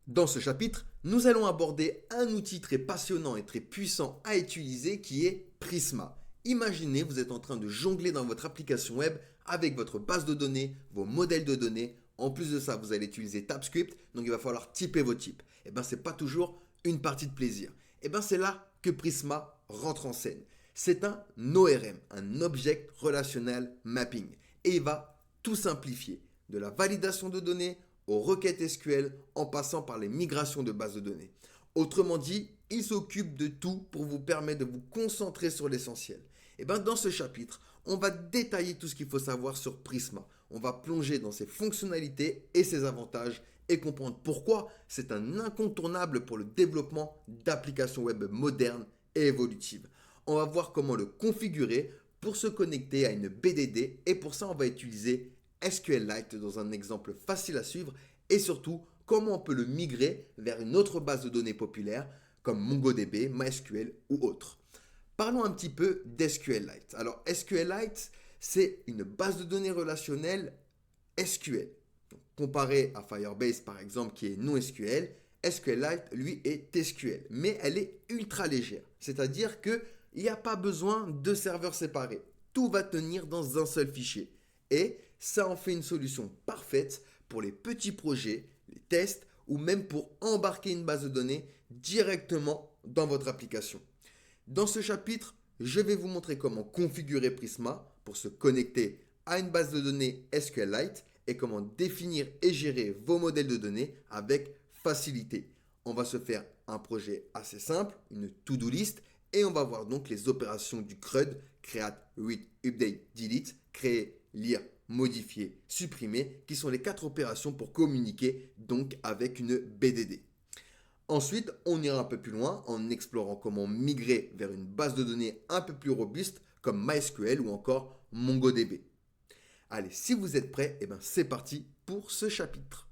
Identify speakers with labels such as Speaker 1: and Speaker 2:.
Speaker 1: Dans ce chapitre, nous allons aborder un outil très passionnant et très puissant à utiliser qui est Prisma. Imaginez, vous êtes en train de jongler dans votre application web avec votre base de données, vos modèles de données. En plus de ça, vous allez utiliser TypeScript, donc il va falloir typer vos types. Et bien, c'est pas toujours une partie de plaisir. Et bien, c'est là que Prisma rentre en scène. C'est un ORM, un Object Relational Mapping. Et il va tout simplifier, de la validation de données aux requêtes SQL en passant par les migrations de bases de données. Autrement dit, il s'occupe de tout pour vous permettre de vous concentrer sur l'essentiel. Et bien dans ce chapitre, on va détailler tout ce qu'il faut savoir sur Prisma. On va plonger dans ses fonctionnalités et ses avantages et comprendre pourquoi c'est un incontournable pour le développement d'applications web modernes et évolutives. On va voir comment le configurer pour se connecter à une BDD et pour ça on va utiliser SQLite dans un exemple facile à suivre et surtout comment on peut le migrer vers une autre base de données populaire comme MongoDB, MySQL ou autre. Parlons un petit peu d'SQLite. Alors SQLite, c'est une base de données relationnelle SQL. Donc, comparé à Firebase par exemple qui est non SQL, SQLite lui est SQL, mais elle est ultra légère. C'est-à-dire qu'il n'y a pas besoin de serveurs séparés. Tout va tenir dans un seul fichier. Et ça en fait une solution parfaite pour les petits projets, les tests ou même pour embarquer une base de données directement dans votre application. Dans ce chapitre, je vais vous montrer comment configurer Prisma pour se connecter à une base de données SQLite et comment définir et gérer vos modèles de données avec facilité. On va se faire un projet assez simple, une to-do list, et on va voir donc les opérations du CRUD, create, read, update, delete, créer, lire, modifier, supprimer, qui sont les 4 opérations pour communiquer donc avec une BDD. Ensuite, on ira un peu plus loin en explorant comment migrer vers une base de données un peu plus robuste comme MySQL ou encore MongoDB. Allez, si vous êtes prêts, eh ben c'est parti pour ce chapitre.